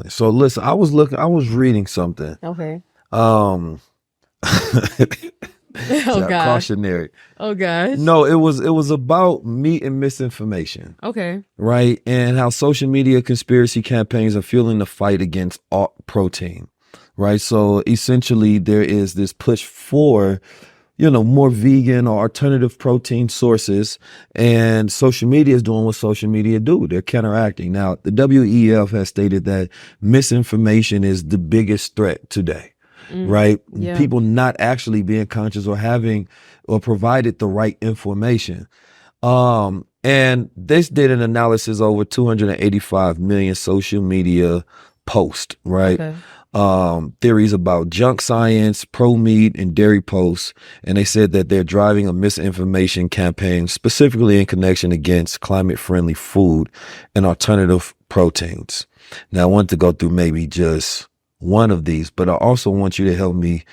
definitely. So listen, I was reading something. Okay. Um, Oh gosh. cautionary. Oh gosh. No, it was about meat and misinformation, Okay. right? And how social media conspiracy campaigns are fueling the fight against alt protein, right? So essentially, there is this push for more vegan or alternative protein sources. And social media is doing what social media do. They're counteracting. Now, the WEF has stated that misinformation is the biggest threat today, right? Yeah. People not actually being conscious or having or provided the right information. And this did an analysis over 285 million social media posts, right? Okay. Theories about junk science, pro meat, and dairy posts. And they said that they're driving a misinformation campaign specifically in connection against climate friendly food and alternative proteins. Now, I want to go through maybe just one of these, but I also want you to help me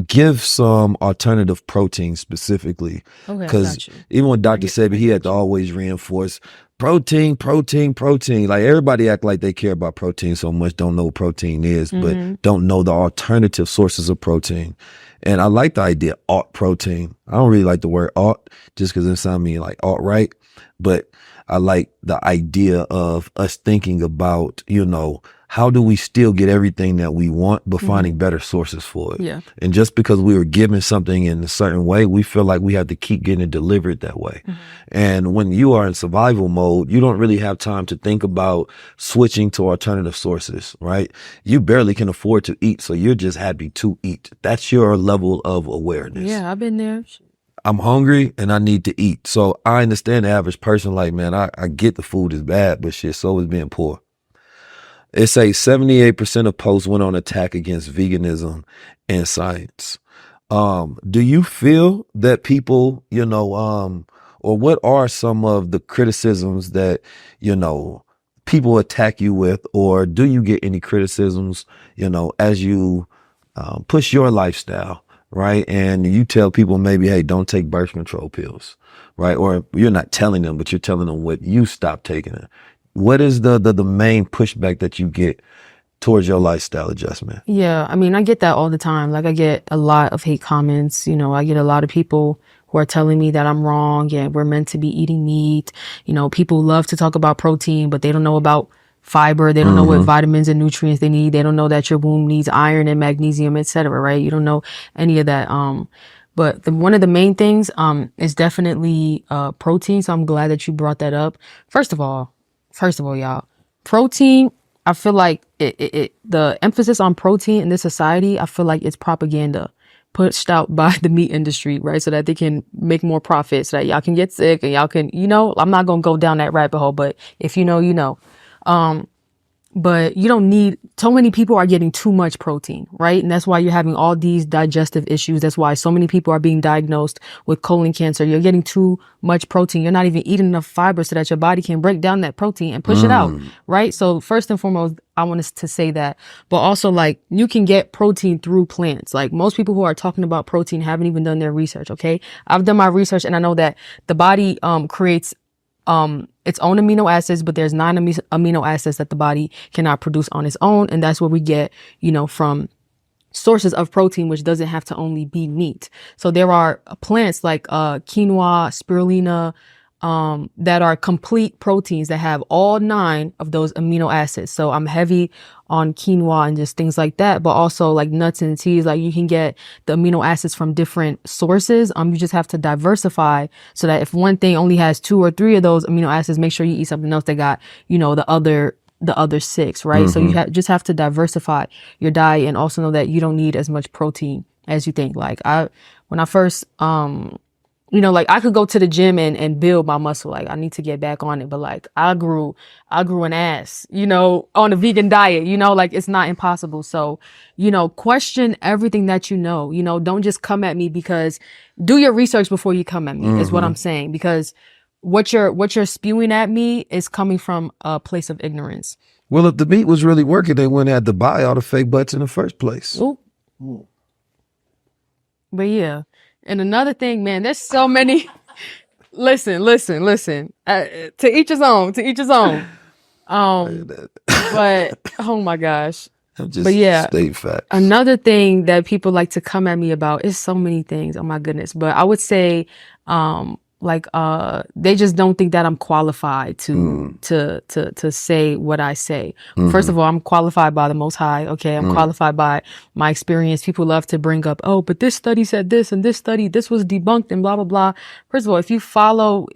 give some alternative proteins specifically. Okay. I Because got you. even when Dr. Sebi, he had to always reinforce protein, protein, protein. Like everybody act like they care about protein so much, don't know what protein is, but don't know the alternative sources of protein. And I like the idea alt protein. I don't really like the word alt just because it sounds me like alt right, but I like the idea of us thinking about, how do we still get everything that we want, but finding better sources for it? Yeah. And just because we were given something in a certain way, we feel like we have to keep getting it delivered that way. And when you are in survival mode, you don't really have time to think about switching to alternative sources, right? You barely can afford to eat, so you're just happy to eat. That's your level of awareness. Yeah, I've been there. I'm hungry and I need to eat. So I understand the average person like, man, I get the food is bad, but shit, so is being poor. It says 78% of posts went on attack against veganism and science. Do you feel that people, or what are some of the criticisms that, people attack you with, or do you get any criticisms, as you push your lifestyle, right? And you tell people maybe, hey, don't take birth control pills, right? Or you're not telling them, but you're telling them what you stopped taking it. What is the main pushback that you get towards your lifestyle adjustment? Yeah, I mean, I get that all the time. Like, I get a lot of hate comments. I get a lot of people who are telling me that I'm wrong and we're meant to be eating meat. People love to talk about protein, but they don't know about fiber. They don't know what vitamins and nutrients they need. They don't know that your womb needs iron and magnesium, etc. Right? You don't know any of that. But one of the main things is definitely protein. So I'm glad that you brought that up. First of all, y'all, protein, I feel like the emphasis on protein in this society, I feel like it's propaganda pushed out by the meat industry, right? So that they can make more profits, so that y'all can get sick and y'all can, I'm not going to go down that rabbit hole, but if you know, you know. But you don't need, so many people are getting too much protein, right? And that's why you're having all these digestive issues. That's why so many people are being diagnosed with colon cancer. You're getting too much protein. You're not even eating enough fiber so that your body can break down that protein and push it out, right? So first and foremost, I want us to say that. But also, like, you can get protein through plants. Like, most people who are talking about protein haven't even done their research, okay? I've done my research and I know that the body creates its own amino acids, but there's 9 amino acids that the body cannot produce on its own. And that's what we get, from sources of protein, which doesn't have to only be meat. So there are plants like quinoa, spirulina, that are complete proteins that have all 9 of those amino acids. So I'm heavy on quinoa and just things like that, but also like nuts and seeds. Like, you can get the amino acids from different sources. You just have to diversify so that if one thing only has 2 or 3 of those amino acids, make sure you eat something else that got, the other 6, right? So you just have to diversify your diet and also know that you don't need as much protein as you think. Like, when I first, like, I could go to the gym and build my muscle. Like, I need to get back on it. But like, I grew an ass, on a vegan diet, like, it's not impossible. So, question everything that you know, don't just come at me, because do your research before you come at me is what I'm saying, because what you're spewing at me is coming from a place of ignorance. Well, if the meat was really working, they wouldn't have to buy all the fake butts in the first place. Ooh. But yeah. And another thing, man, there's so many. Listen. To each his own. But oh my gosh. I'm But just yeah, state facts. another thing that people like to come at me about is so many things. Oh my goodness. But I would say, they just don't think that I'm qualified to say what I say. First of all, I'm qualified by the Most High. Okay. I'm qualified by my experience. People love to bring up, oh, but this study said this and this study, this was debunked and blah, blah, blah. First of all, if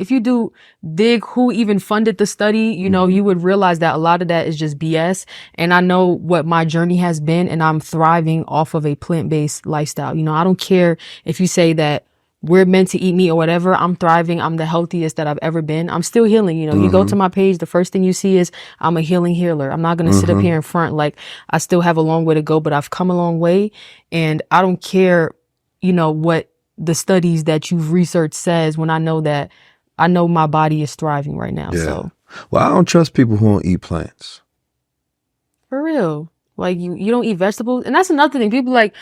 you do dig who even funded the study, you know, you would realize that a lot of that is just BS. And I know what my journey has been, and I'm thriving off of a plant-based lifestyle. You know, I don't care if you say that we're meant to eat meat or whatever. I'm thriving. I'm the healthiest that I've ever been. I'm still healing. You know, you go to my page, the first thing you see is I'm a healing healer. I'm not going to sit up here in front like I still have a long way to go, but I've come a long way. And I don't care, you know, what the studies that you've researched says, when I know my body is thriving right now. Yeah. So, well, I don't trust people who don't eat plants. for real. Like you don't eat vegetables. And that's another thing. People like,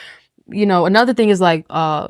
you know, another thing is like,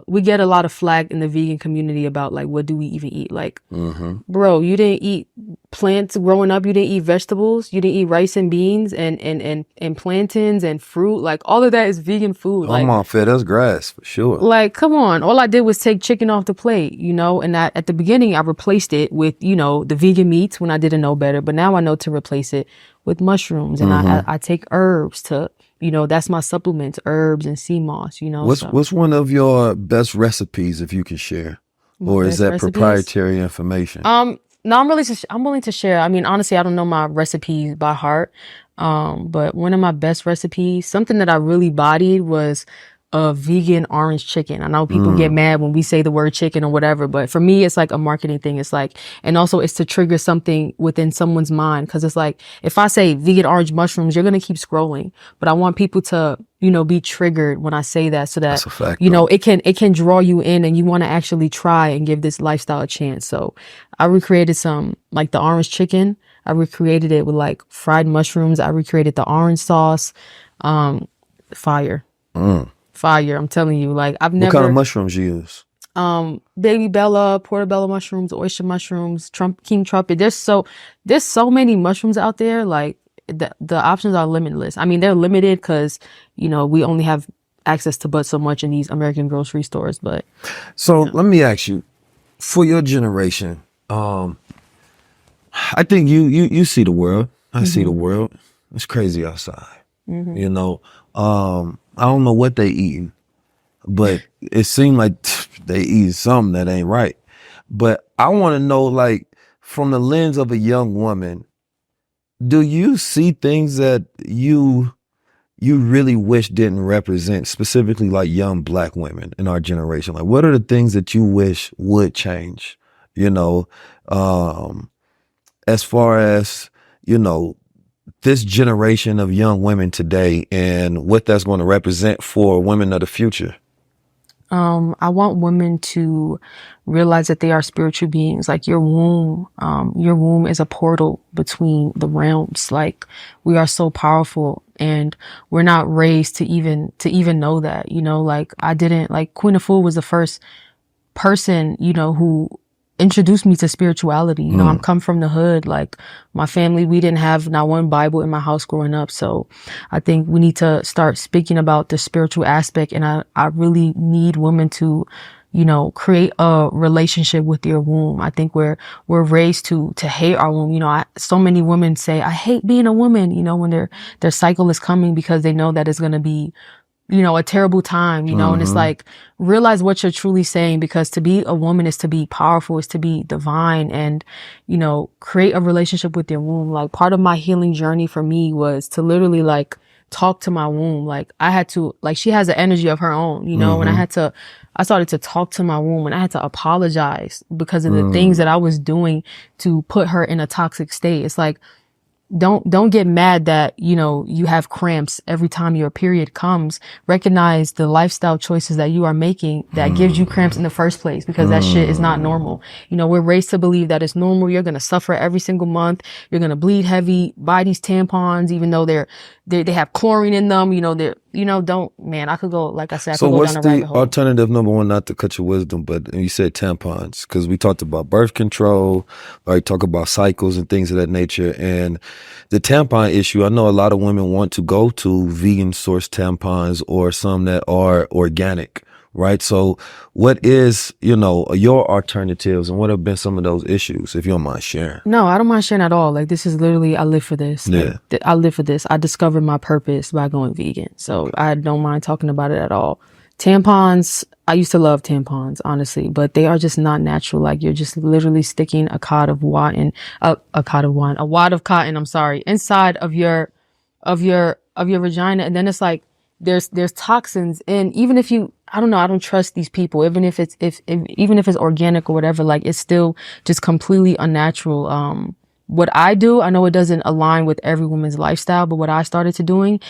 we get a lot of flack in the vegan community about like, what do we even eat? Like, bro, you didn't eat plants growing up. You didn't eat vegetables. You didn't eat rice and beans and plantains and fruit. Like all of that is vegan food. I'm on fed. That's grass for sure. Like, come on. All I did was take chicken off the plate, you know, and at the beginning I replaced it with, you know, the vegan meats when I didn't know better. But now I know to replace it with mushrooms, and I take herbs to, you know, that's my supplements, herbs and sea moss, you know. What's one of your best recipes, if you can share? Or is that proprietary information? No, I'm willing to share. I mean, honestly, I don't know my recipes by heart. But one of my best recipes, something that I really bodied, was a vegan orange chicken. I know people get mad when we say the word chicken or whatever, but for me, it's like a marketing thing. It's like, and also it's to trigger something within someone's mind. Cause it's like, if I say vegan orange mushrooms, you're going to keep scrolling, but I want people to, you know, be triggered when I say that, so that, That's a fact, you know, it can draw you in and you want to actually try and give this lifestyle a chance. So I recreated some, like the orange chicken. I recreated it with like fried mushrooms. I recreated the orange sauce. Fire. Fire. I'm telling you, like I've never. What kind of mushrooms you use? Baby Bella, portobello mushrooms, oyster mushrooms, king trumpet. There's so many mushrooms out there. Like the options are limitless. I mean, they're limited because, you know, we only have access to but so much in these American grocery stores. But so let me ask you, for your generation, I think you see the world. I see the world. It's crazy outside. You know, I don't know what they eating, but it seemed like they eat something that ain't right. But I want to know, like, from the lens of a young woman, do you see things that you really wish didn't represent, specifically like young Black women in our generation? Like, what are the things that you wish would change, you know, as far as, you know, this generation of young women today and what that's going to represent for women of the future? I want women to realize that they are spiritual beings. Like your womb is a portal between the realms. Like we are so powerful, and we're not raised to even know that, you know. Like Queen Afua was the first person, you know, who introduced me to spirituality. You know, I'm come from the hood. Like my family, we didn't have not one Bible in my house growing up. So I think we need to start speaking about the spiritual aspect. And I really need women to, you know, create a relationship with your womb. I think we're raised to hate our womb. You know, so many women say, I hate being a woman, you know, when their cycle is coming, because they know that it's going to be, you know, a terrible time, you know. And it's like, realize what you're truly saying, because to be a woman is to be powerful, is to be divine, and, you know, create a relationship with your womb. Like part of my healing journey for me was to literally like talk to my womb. Like I had to, like, she has an energy of her own, you know, and I started to talk to my womb, and I had to apologize because of the things that I was doing to put her in a toxic state. It's like, don't get mad that, you know, you have cramps every time your period comes. Recognize the lifestyle choices that you are making that gives you cramps in the first place, because that shit is not normal. You know, we're raised to believe that it's normal. You're going to suffer every single month. You're going to bleed heavy, buy these tampons, even though they have chlorine in them. You know, I could go, like I said, I So could go down what's a the rabbit hole. alternative, number one, not to cut your wisdom, but you said tampons, because we talked about birth control, right? Talk about cycles and things of that nature. And the tampon issue, I know a lot of women want to go to vegan source tampons or some that are organic, right? So what is, your alternatives, and what have been some of those issues, if you don't mind sharing? No, I don't mind sharing at all. Like, this is literally, I live for this. Yeah. Like, I live for this. I discovered my purpose by going vegan. So I don't mind talking about it at all. Tampons, I used to love tampons, honestly, but they are just not natural. Like, you're just literally sticking a wad of cotton, I'm sorry, inside of your vagina. And then it's like, there's toxins in, even if I don't know, I don't trust these people, even if even if it's organic or whatever, like, it's still just completely unnatural. What I do, I know it doesn't align with every woman's lifestyle, but what I started to do, and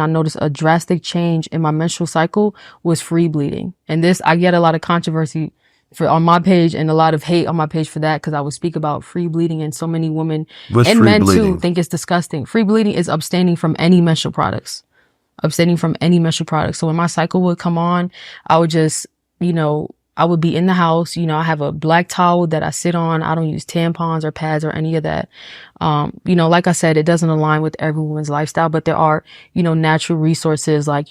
I noticed a drastic change in my menstrual cycle, was free bleeding. And this, I get a lot of controversy on my page and a lot of hate on my page for that, because I would speak about free bleeding, and so many women What's and free men bleeding? too think it's disgusting. Free bleeding is abstaining from any menstrual products. So when my cycle would come on, I would just, I would be in the house, I have a black towel that I sit on. I don't use tampons or pads or any of that. Like I said, it doesn't align with everyone's lifestyle, but there are, natural resources like,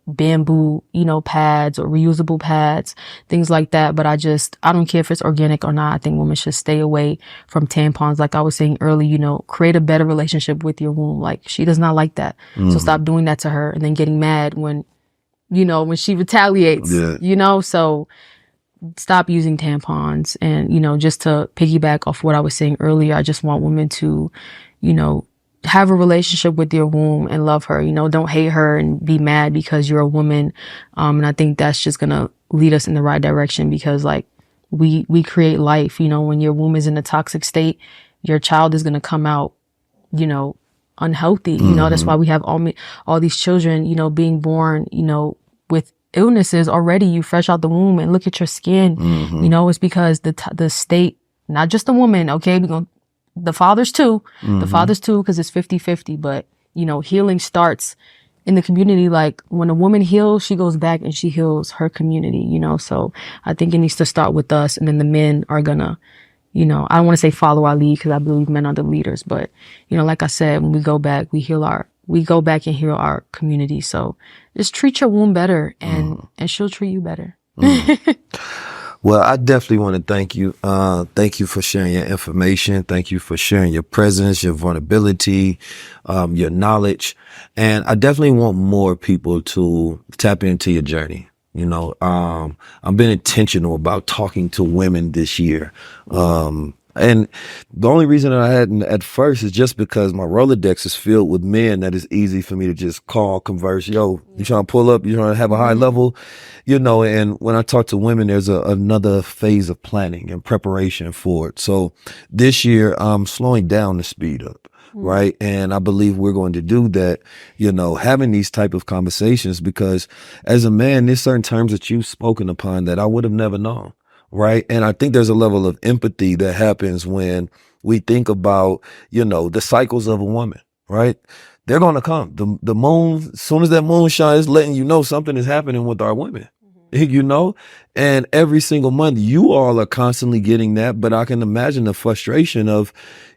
bamboo, pads or reusable pads, things like that. But I don't care if it's organic or not. I think women should stay away from tampons. Like I was saying earlier, create a better relationship with your womb. Like, she does not like that. So stop doing that to her and then getting mad when she retaliates, so stop using tampons. And, just to piggyback off what I was saying earlier, I just want women to, have a relationship with your womb and love her. Don't hate her and be mad because you're a woman. And I think that's just gonna lead us in the right direction, because like we create life. When your womb is in a toxic state, your child is gonna come out, unhealthy. That's why we have all these children, being born, with illnesses already. You fresh out the womb, and look at your skin. It's because the state, not just the woman, okay, the fathers too, because it's 50-50. But healing starts in the community. Like, when a woman heals, she goes back and she heals her community. So I think it needs to start with us, and then the men are gonna, I don't want to say follow our lead, because I believe men are the leaders, but like I said, when we go back, we go back and heal our community. So just treat your womb better, and she'll treat you better. Well, I definitely want to thank you. Thank you for sharing your information. Thank you for sharing your presence, your vulnerability, your knowledge. And I definitely want more people to tap into your journey. I've been intentional about talking to women this year. And the only reason that I hadn't at first is just because my Rolodex is filled with men that is easy for me to just call, converse. Yo, you trying to pull up? You trying to have a high level? And when I talk to women, there's another phase of planning and preparation for it. So this year, I'm slowing down the speed up. Right. And I believe we're going to do that, having these type of conversations, because as a man, there's certain terms that you've spoken upon that I would have never known. Right. And I think there's a level of empathy that happens when we think about, the cycles of a woman. Right. They're going to come. The moon, as soon as that moon shines, letting you know something is happening with our women. And every single month you all are constantly getting that. But I can imagine the frustration of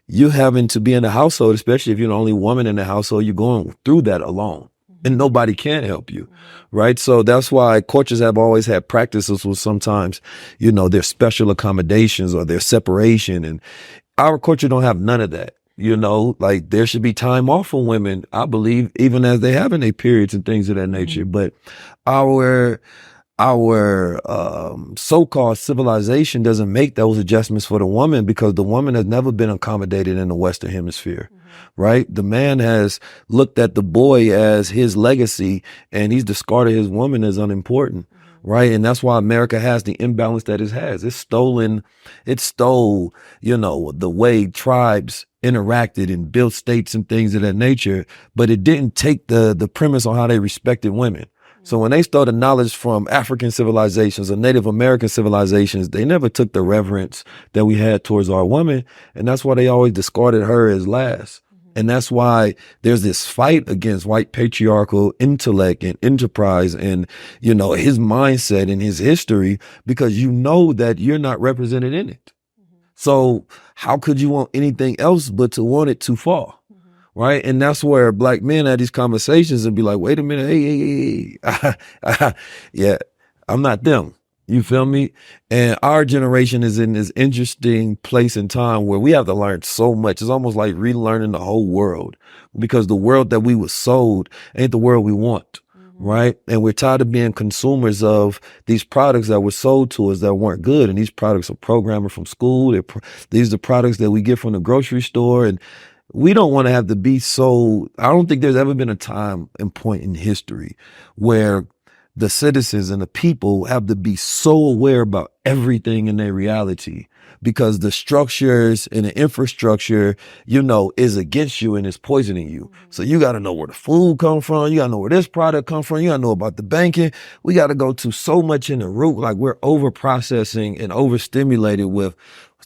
you having to be in the household, especially if you're the only woman in the household. You're going through that alone, and nobody can help you. Right. So that's why cultures have always had practices with sometimes, their special accommodations or their separation. And our culture don't have none of that. Like, there should be time off for women, I believe, even as they have in their periods and things of that nature. But our so-called civilization doesn't make those adjustments for the woman, because the woman has never been accommodated in the Western hemisphere, right? The man has looked at the boy as his legacy, and he's discarded his woman as unimportant, right? And that's why America has the imbalance that it has. It stole, the way tribes interacted and built states and things of that nature, but it didn't take the premise on how they respected women. So when they stole the knowledge from African civilizations or Native American civilizations, they never took the reverence that we had towards our woman. And that's why they always discarded her as last. And that's why there's this fight against white patriarchal intellect and enterprise and, you know, his mindset and his history, because you know that you're not represented in it. So how could you want anything else but to want it to fall? Right. And that's where black men had these conversations and be like, wait a minute. Hey. Yeah, I'm not them. You feel me? And our generation is in this interesting place and time where we have to learn so much. It's almost like relearning the whole world, because the world that we were sold ain't the world we want. Right. And we're tired of being consumers of these products that were sold to us that weren't good. And these products are programming from school. These are products that we get from the grocery store. And we don't want to have to be so, I don't think there's ever been a time and point in history where the citizens and the people have to be so aware about everything in their reality, because the structures and the infrastructure, you know, is against you and is poisoning you. So you got to know where the food comes from. You got to know where this product comes from. You got to know about the banking. We got to go to so much in the root. Like, we're over processing and overstimulated with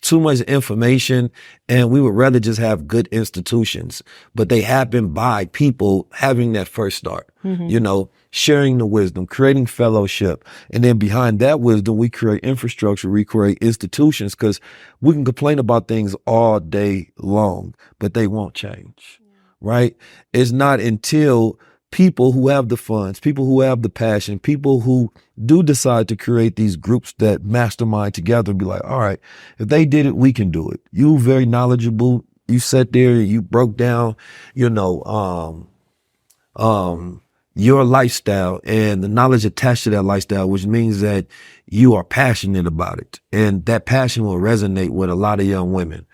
too much information, and we would rather just have good institutions, but they happen by people having that first start, you know, sharing the wisdom, creating fellowship. And then behind that wisdom, we create infrastructure, we create institutions, because we can complain about things all day long, but they won't change, right? It's not until people who have the funds, people who have the passion, people who do decide to create these groups that mastermind together and be like, all right, if they did it, we can do it. You very knowledgeable. You sat there and you broke down, you know, your lifestyle and the knowledge attached to that lifestyle, which means that you are passionate about it. And that passion will resonate with a lot of young women.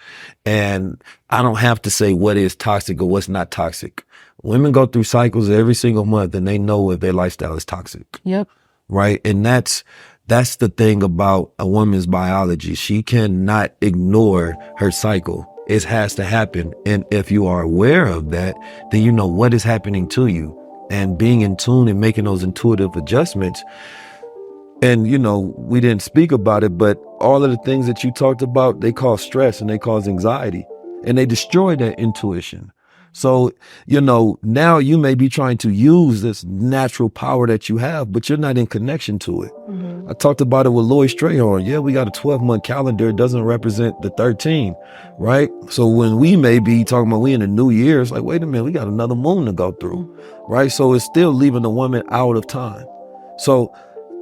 And I don't have to say what is toxic or what's not toxic. Women go through cycles every single month, and they know if their lifestyle is toxic. Yep. Right. And that's the thing about a woman's biology. She cannot ignore her cycle. It has to happen. And if you are aware of that, then you know what is happening to you, and being in tune and making those intuitive adjustments. And, you know, we didn't speak about it, but all of the things that you talked about, they cause stress and they cause anxiety, and they destroy that intuition. So, you know, now you may be trying to use this natural power that you have, but you're not in connection to it. I talked about it with Lloyd Strayhorn. Yeah, we got a 12-month calendar. It doesn't represent the 13, right? So when we may be talking about we in the new year, it's like, wait a minute, we got another moon to go through, right? So it's still leaving the woman out of time. So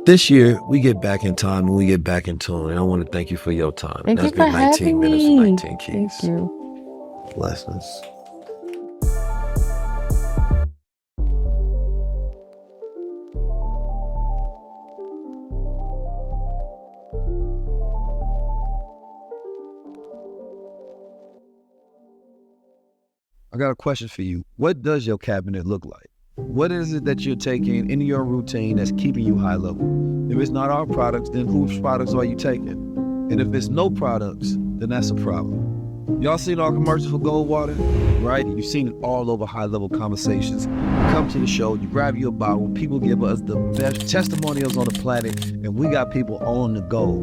this year, we get back in time and we get back in tune. And I want to thank you for your time. Thank you That's been for 19 having minutes me. and 19 keys. Thank you. Blessings. I got a question for you. What does your cabinet look like? What is it that you're taking in your routine that's keeping you high level? If it's not our products, then whose products are you taking? And if it's no products, then that's a problem. Y'all seen our commercials for Gold Water, right? You've seen it all over High Level Conversations. You come to the show, you grab your bottle, people give us the best testimonials on the planet, and we got people on the go.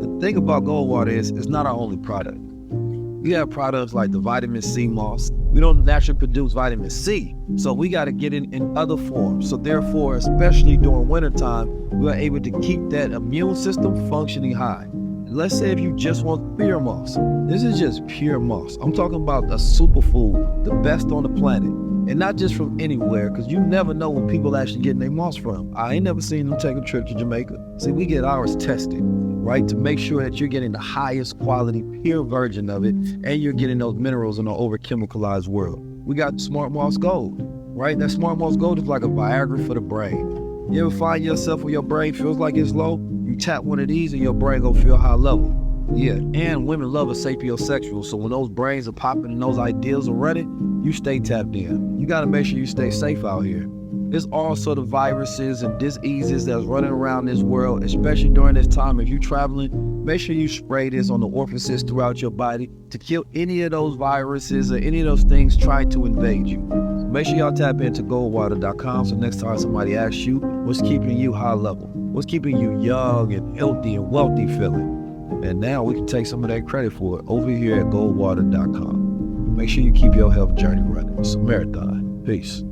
The thing about Gold Water is it's not our only product. We have products like the vitamin C moss. We don't naturally produce vitamin C, so we got to get it in other forms. So therefore, especially during wintertime, we are able to keep that immune system functioning high. And let's say if you just want pure moss. This is just pure moss. I'm talking about a superfood, the best on the planet. And not just from anywhere, because you never know where people actually getting their moss from. I ain't never seen them take a trip to Jamaica. See, we get ours tested, right? To make sure that you're getting the highest quality, pure version of it, and you're getting those minerals in an over-chemicalized world. We got Smart Moss Gold, right? That Smart Moss Gold is like a Viagra for the brain. You ever find yourself when your brain feels like it's low? You tap one of these and your brain gonna feel high level. Yeah, and women love a sapiosexual, so when those brains are popping and those ideals are running, you stay tapped in. You gotta make sure you stay safe out here. There's all sort of viruses and diseases that's running around this world, especially during this time. If you're traveling, make sure you spray this on the orifices throughout your body to kill any of those viruses or any of those things trying to invade you. Make sure y'all tap into goldwater.com so next time somebody asks you, what's keeping you high level? What's keeping you young and healthy and wealthy feeling? And now we can take some of that credit for it over here at goldwater.com. Make sure you keep your health journey running. It's a marathon. Peace.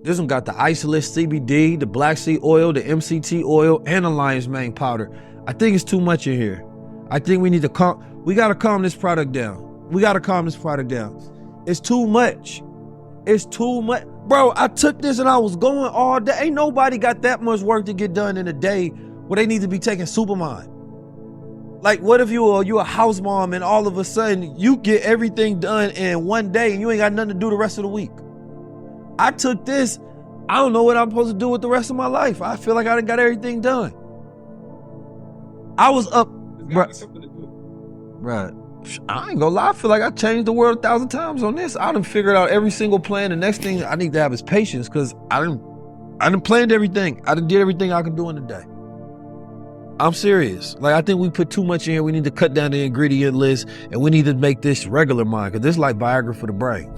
This one got the isolate CBD, the black seed oil, the MCT oil, and the lion's mane powder. I think it's too much in here. I think we need to we gotta calm this product down. It's too much. It's too much. Bro, I took this and I was going all day. Ain't nobody got that much work to get done in a day where they need to be taking Supermind. Like, what if you a house mom and all of a sudden you get everything done in one day and you ain't got nothing to do the rest of the week? I took this, I don't know what I'm supposed to do with the rest of my life. I feel like I done got everything done. I was up, right? I ain't gonna lie, I feel like I changed the world 1,000 times on this. I done figured out every single plan. The next thing I need to have is patience, because I done planned everything. I done did everything I can do in a day. I'm serious. Like, I think we put too much in here. We need to cut down the ingredient list, and we need to make this regular mind, because this is like Viagra for the brain.